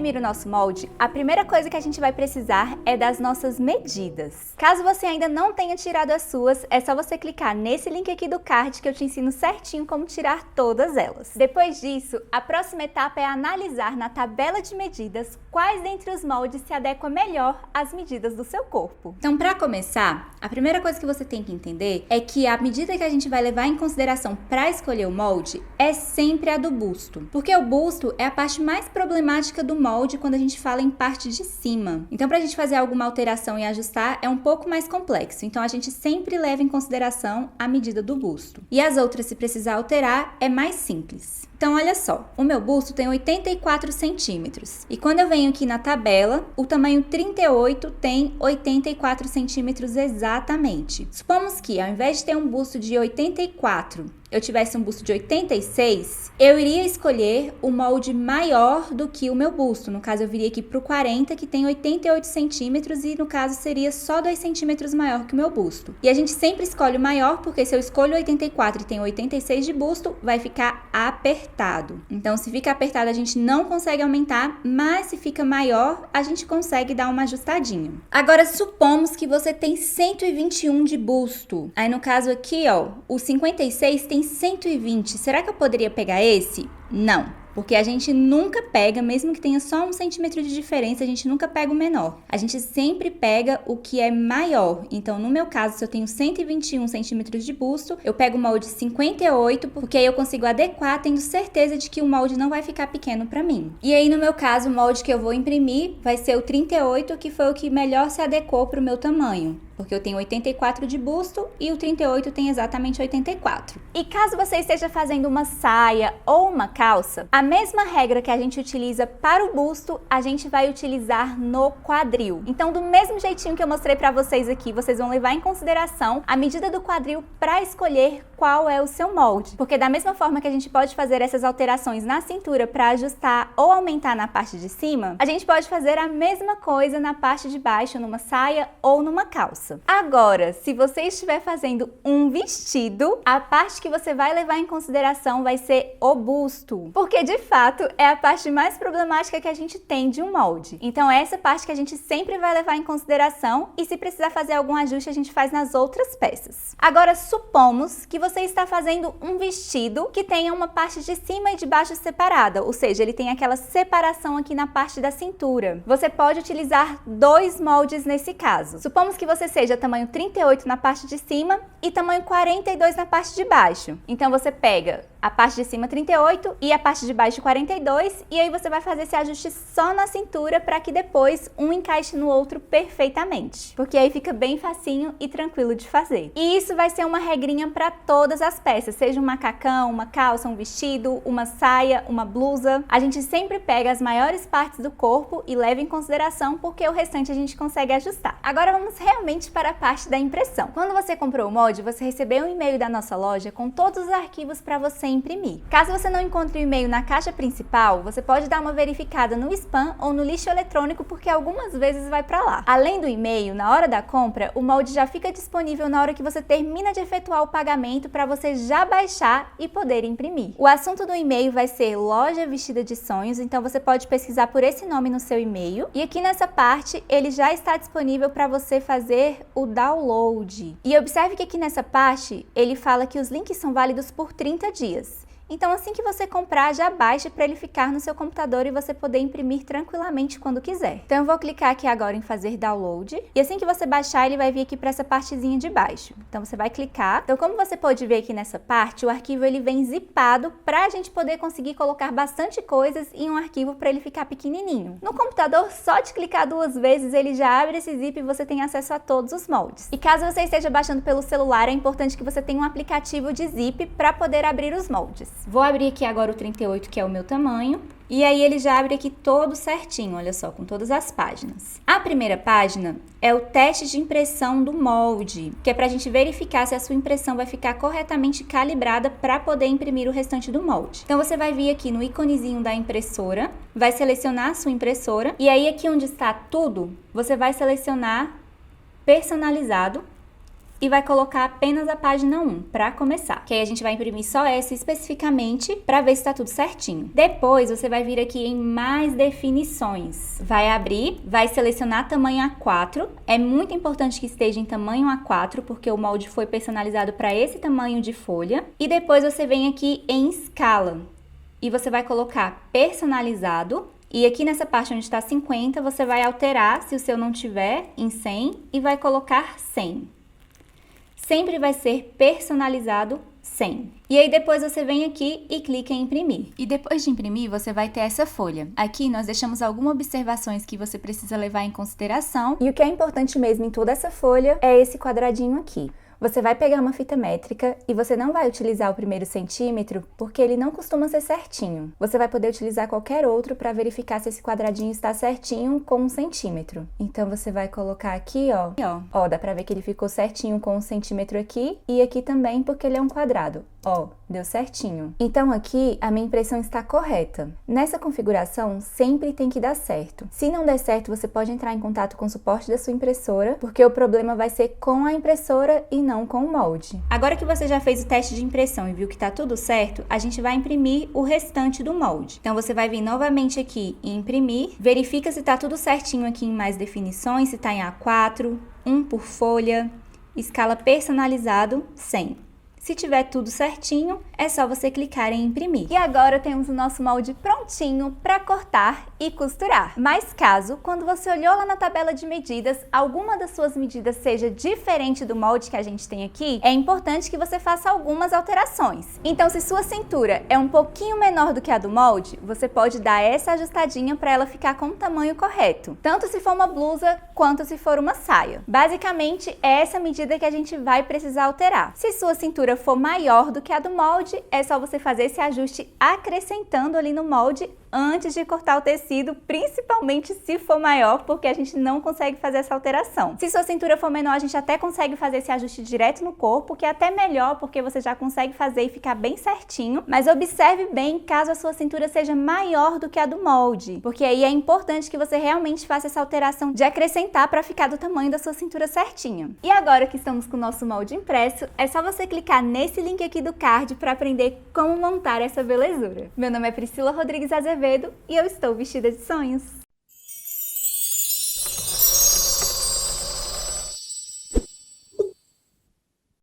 imprimir o nosso molde, a primeira coisa que a gente vai precisar é das nossas medidas. Caso você ainda não tenha tirado as suas, é só você clicar nesse link aqui do card que eu te ensino certinho como tirar todas elas. Depois disso, a próxima etapa é analisar na tabela de medidas quais dentre os moldes se adequam melhor às medidas do seu corpo. Então, para começar, a primeira coisa que você tem que entender é que a medida que a gente vai levar em consideração para escolher o molde é sempre a do busto, porque o busto é a parte mais problemática do molde quando a gente fala em parte de cima. Então, para a gente fazer alguma alteração e ajustar é um pouco mais complexo, então a gente sempre leva em consideração a medida do busto. E as outras, se precisar alterar, é mais simples. Então, olha só, o meu busto tem 84 centímetros e quando eu venho aqui na tabela, o tamanho 38 tem 84 centímetros exatamente. Supomos que, ao invés de ter um busto de 84, eu tivesse um busto de 86, eu iria escolher o molde maior do que o meu busto. No caso, eu viria aqui para o 40, que tem 88 centímetros e, no caso, seria só 2 centímetros maior que o meu busto. E a gente sempre escolhe o maior, porque se eu escolho 84 e tenho 86 de busto, vai ficar apertado. Então, se fica apertado, a gente não consegue aumentar, mas se fica maior, a gente consegue dar uma ajustadinha. Agora, supomos que você tem 121 de busto. Aí, no caso aqui, ó, o 56 tem 120. Será que eu poderia pegar esse? Não, porque a gente nunca pega, mesmo que tenha só 1 centímetro de diferença, a gente nunca pega o menor. A gente sempre pega o que é maior. Então, no meu caso, se eu tenho 121 centímetros de busto, eu pego o molde 58, porque aí eu consigo adequar, tendo certeza de que o molde não vai ficar pequeno para mim. E aí, no meu caso, o molde que eu vou imprimir vai ser o 38, que foi o que melhor se adequou para o meu tamanho, porque eu tenho 84 de busto e o 38 tem exatamente 84. E caso você esteja fazendo uma saia ou uma calça, a mesma regra que a gente utiliza para o busto, a gente vai utilizar no quadril. Então, do mesmo jeitinho que eu mostrei para vocês aqui, vocês vão levar em consideração a medida do quadril para escolher qual é o seu molde. Porque da mesma forma que a gente pode fazer essas alterações na cintura para ajustar ou aumentar na parte de cima, a gente pode fazer a mesma coisa na parte de baixo, numa saia ou numa calça. Agora, se você estiver fazendo um vestido, a parte que você vai levar em consideração vai ser o busto, porque de fato é a parte mais problemática que a gente tem de um molde. Então é essa parte que a gente sempre vai levar em consideração e se precisar fazer algum ajuste, a gente faz nas outras peças. Agora, supomos que você está fazendo um vestido que tenha uma parte de cima e de baixo separada, ou seja, ele tem aquela separação aqui na parte da cintura. Você pode utilizar dois moldes nesse caso. Supomos que você seja tamanho 38 na parte de cima e tamanho 42 na parte de baixo. Então você pega a parte de cima 38 e a parte de baixo 42 e aí você vai fazer esse ajuste só na cintura para que depois um encaixe no outro perfeitamente, porque aí fica bem facinho e tranquilo de fazer. E isso vai ser uma regrinha para todas as peças, seja um macacão, uma calça, um vestido, uma saia, uma blusa. A gente sempre pega as maiores partes do corpo e leva em consideração, porque o restante a gente consegue ajustar. Agora vamos realmente para a parte da impressão. Quando você comprou o molde, você recebeu um e-mail da nossa loja com todos os arquivos para você imprimir. Caso você não encontre o e-mail na caixa principal, você pode dar uma verificada no spam ou no lixo eletrônico, porque algumas vezes vai para lá. Além do e-mail, na hora da compra, o molde já fica disponível na hora que você termina de efetuar o pagamento para você já baixar e poder imprimir. O assunto do e-mail vai ser Loja Vestida de Sonhos, então você pode pesquisar por esse nome no seu e-mail e aqui nessa parte ele já está disponível para você fazer o download. E observe que aqui nessa parte ele fala que os links são válidos por 30 dias. Então, assim que você comprar, já baixe para ele ficar no seu computador e você poder imprimir tranquilamente quando quiser. Então, eu vou clicar aqui agora em fazer download. E assim que você baixar, ele vai vir aqui para essa partezinha de baixo. Então, você vai clicar. Então, como você pode ver aqui nessa parte, o arquivo ele vem zipado para a gente poder conseguir colocar bastante coisas em um arquivo para ele ficar pequenininho. No computador, só de clicar 2 vezes, ele já abre esse zip e você tem acesso a todos os moldes. E caso você esteja baixando pelo celular, é importante que você tenha um aplicativo de zip para poder abrir os moldes. Vou abrir aqui agora o 38, que é o meu tamanho. E aí ele já abre aqui todo certinho, olha só, com todas as páginas. A primeira página é o teste de impressão do molde, que é para a gente verificar se a sua impressão vai ficar corretamente calibrada para poder imprimir o restante do molde. Então você vai vir aqui no íconezinho da impressora, vai selecionar a sua impressora, e aí aqui onde está tudo, você vai selecionar personalizado, e vai colocar apenas a página 1 para começar, que aí a gente vai imprimir só essa especificamente para ver se está tudo certinho. Depois você vai vir aqui em mais definições, vai abrir, vai selecionar tamanho A4, é muito importante que esteja em tamanho A4 porque o molde foi personalizado para esse tamanho de folha, e depois você vem aqui em escala e você vai colocar personalizado. E aqui nessa parte onde está 50, você vai alterar se o seu não tiver em 100 e vai colocar 100. Sempre vai ser personalizado 100. E aí depois você vem aqui e clica em imprimir. E depois de imprimir, você vai ter essa folha. Aqui nós deixamos algumas observações que você precisa levar em consideração. E o que é importante mesmo em toda essa folha é esse quadradinho aqui. Você vai pegar uma fita métrica e você não vai utilizar o primeiro centímetro porque ele não costuma ser certinho. Você vai poder utilizar qualquer outro para verificar se esse quadradinho está certinho com 1 centímetro. Então você vai colocar aqui, ó, dá pra ver que ele ficou certinho com 1 centímetro aqui e aqui também porque ele é um quadrado. Ó, deu certinho. Então aqui a minha impressão está correta. Nessa configuração sempre tem que dar certo. Se não der certo, você pode entrar em contato com o suporte da sua impressora, porque o problema vai ser com a impressora e não com o molde. Agora que você já fez o teste de impressão e viu que está tudo certo, a gente vai imprimir o restante do molde. Então você vai vir novamente aqui em imprimir, verifica se está tudo certinho aqui em mais definições, se está em A4, 1 por folha, escala personalizado 100. Se tiver tudo certinho, é só você clicar em imprimir. E agora temos o nosso molde prontinho para cortar e costurar. Mas caso, quando você olhou lá na tabela de medidas, alguma das suas medidas seja diferente do molde que a gente tem aqui, é importante que você faça algumas alterações. Então, se sua cintura é um pouquinho menor do que a do molde, você pode dar essa ajustadinha para ela ficar com o tamanho correto, tanto se for uma blusa quanto se for uma saia. Basicamente, é essa medida que a gente vai precisar alterar. Se sua cintura for maior do que a do molde, é só você fazer esse ajuste acrescentando ali no molde antes de cortar o tecido, principalmente se for maior, porque a gente não consegue fazer essa alteração. Se sua cintura for menor, a gente até consegue fazer esse ajuste direto no corpo, que é até melhor, porque você já consegue fazer e ficar bem certinho, mas observe bem caso a sua cintura seja maior do que a do molde, porque aí é importante que você realmente faça essa alteração de acrescentar para ficar do tamanho da sua cintura certinho. E agora que estamos com o nosso molde impresso, é só você clicar nesse link aqui do card para aprender como montar essa belezura. Meu nome é Priscila Rodrigues Azevedo e eu estou vestida de sonhos.